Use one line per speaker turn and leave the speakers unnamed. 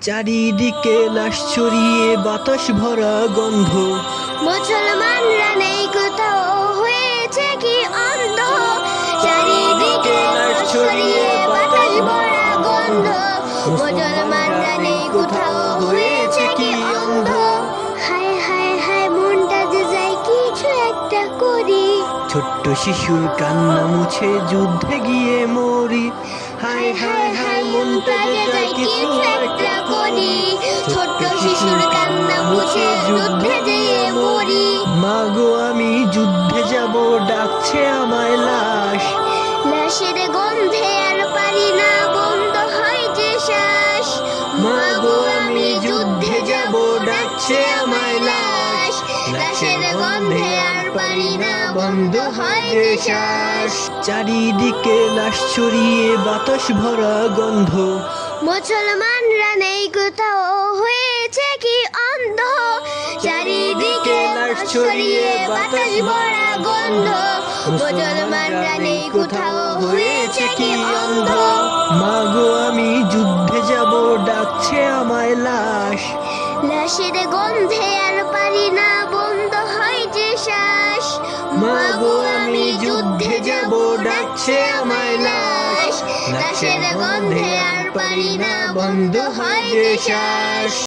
চারিদিকে লাশ ছড়িয়ে বাতাস ভরা গন্ধ।
মুসলমানরা নেই কোথাও, হয়েছে কি অন্ধ। চারিদিকে লাশ ছড়িয়ে বাতাস ভরা গন্ধ। মুসলমানরা নেই কোথাও, হয়েছে কি অন্ধ। হায় হায় হায়, মনটা যে যায় কিছু একটা করি।
ছোট্ট শিশুর কান্না মুছে যুদ্ধে গিয়ে মরি। হায় হায় হায়, মনটা যে যায় কিছু একটা করি।
ছোট্ট শিশুর কান্না মুছে যুদ্ধে যেয়ে মরি।
মাগো আমি যুদ্ধে যাব, ডাকছে আমায় লাশ।
লাশের গন্ধে আর পারি না, বন্ধ হয় যে শ্বাস।
মাগো আমি যুদ্ধে যাব, ডাকছে আমায় লাশ।
লাশের গন্ধে আর পারি না, বন্ধ হয় যে শ্বাস।
চারিদিকে লাশ ছড়িয়ে বাতাস ভরা গন্ধ।
মুসলমানরা নেই কোথাও, হয়েছে কি অন্ধ। চারিদিকে লাশ ছড়িয়ে বাতাস ভরা গন্ধ। মুসলমানরা নেই কোথাও, হয়েছে কি অন্ধ।
মাগো আমি যুদ্ধে যাব, ডাকছে আমায় লাশ।
লাশের গন্ধে আর পারি না, বন্ধ হয় যে শ্বাস।
মাগো আমি যুদ্ধে যাব, ডাকছে আমায় লাশ।
লাশের গন্ধে আর পারি না, বন্ধ হয় যে শ্বাস।